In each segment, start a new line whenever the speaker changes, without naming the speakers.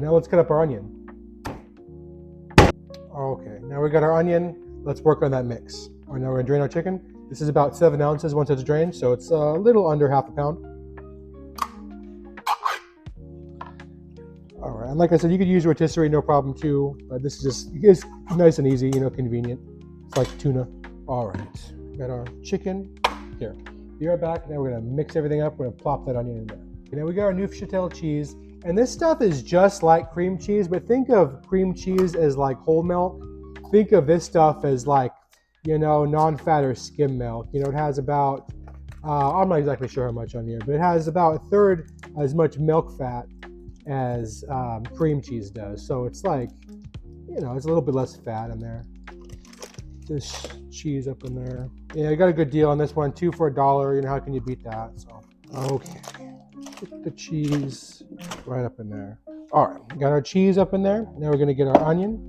Now let's cut up our onion. Okay, now we got our onion. Let's work on that mix. All right, now we're gonna drain our chicken. This is about 7 ounces once it's drained, so it's a little under half a pound. All right, and like I said, you could use rotisserie, no problem too, but this is nice and easy, convenient. It's like tuna. All right, we got our chicken. Here, be right back. Now we're gonna mix everything up. We're gonna plop that onion in there. Okay, now we got our Neufchâtel cheese, and this stuff is just like cream cheese, but think of cream cheese as like whole milk. Think of this stuff as like, non-fat or skim milk. It has about, I'm not exactly sure how much on here, but it has about a third as much milk fat as cream cheese does. So it's like, it's a little bit less fat in there. This cheese up in there. Yeah, I got a good deal on this one, 2 for $1. How can you beat that? So, okay. Put the cheese right up in there. All right, got our cheese up in there. Now we're gonna get our onion.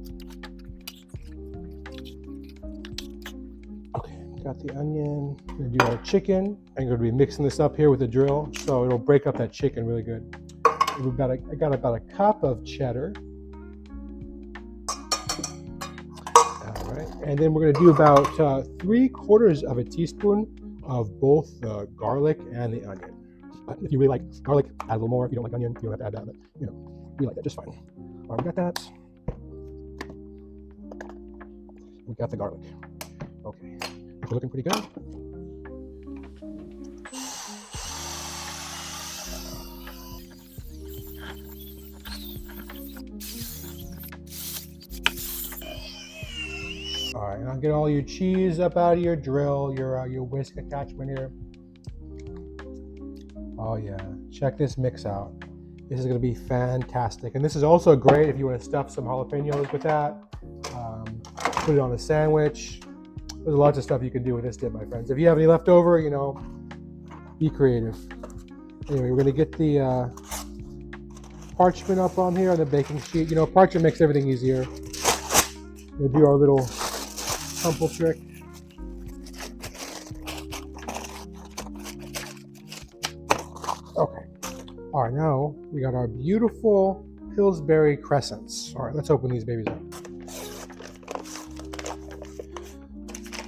Okay, got the onion. We're gonna do our chicken. I'm gonna be mixing this up here with a drill, so it'll break up that chicken really good. I got about a cup of cheddar. All right, and then we're gonna do about 3/4 of a teaspoon of both the garlic and the onion. But if you really like garlic, add a little more. If you don't like onion, you don't have to add that, but we like that just fine. All right, we got that. We got the garlic. Okay, we're looking pretty good. All right, and I'll get all your cheese up out of your drill, your whisk attachment here. Oh yeah, check this mix out. This is gonna be fantastic. And this is also great if you wanna stuff some jalapenos with that. Put it on a sandwich. There's lots of stuff you can do with this dip, my friends. If you have any left over, be creative. Anyway, we're gonna get the parchment up on here on the baking sheet. Parchment makes everything easier. We'll do our little crumple trick. Okay. All right, now we got our beautiful Pillsbury Crescents. All right, let's open these babies up.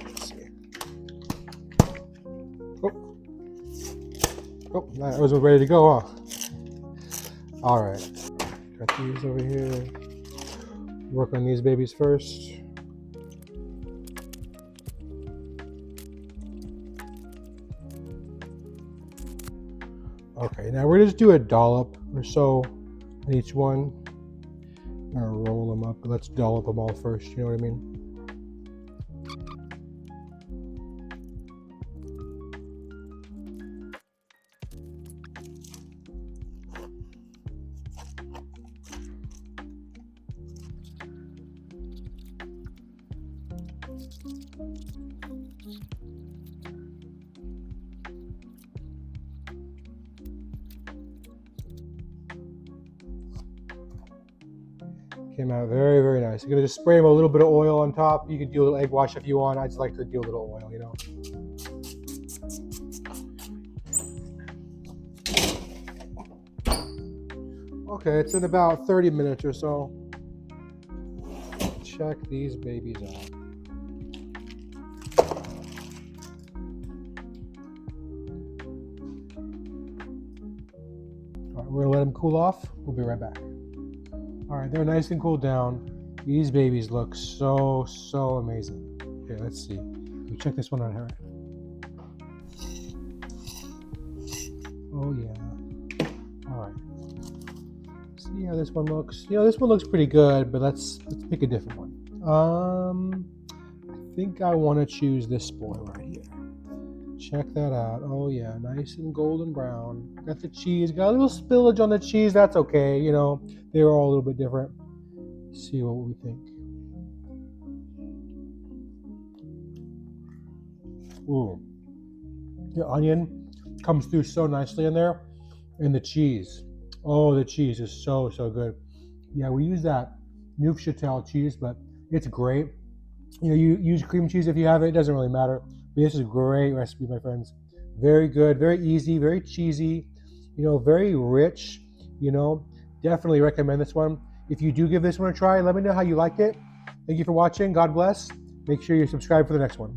Let's see. Oh, that was ready to go, huh? All right, got these over here. Work on these babies first. Okay, now we're gonna just do a dollop or so on each one. I'm gonna roll them up, but let's dollop them all first, you know what I mean? Came out very, very nice. You're gonna just spray them a little bit of oil on top. You can do a little egg wash if you want. I just like to do a little oil, Okay, it's in about 30 minutes or so. Check these babies out. All right, we're gonna let them cool off. We'll be right back. All right, they're nice and cooled down. These babies look so, so amazing. Okay, let's see. We'll check this one out here. Oh yeah. All right. See how this one looks. This one looks pretty good, but let's pick a different one. I think I want to choose this boy right here. Check that out. Oh yeah, nice and golden brown. Got the cheese. Got a little spillage on the cheese. That's okay. They're all a little bit different. Let's see what we think. Ooh, the onion comes through so nicely in there, and the cheese. Oh, the cheese is so, so good. Yeah, we use that Neufchâtel cheese, but it's great. You use cream cheese if you have it. It doesn't really matter. But this is a great recipe, my friends. Very good, very easy, very cheesy. Very rich. Definitely recommend this one. If you do give this one a try, let me know how you like it. Thank you for watching. God bless. Make sure you subscribe for the next one.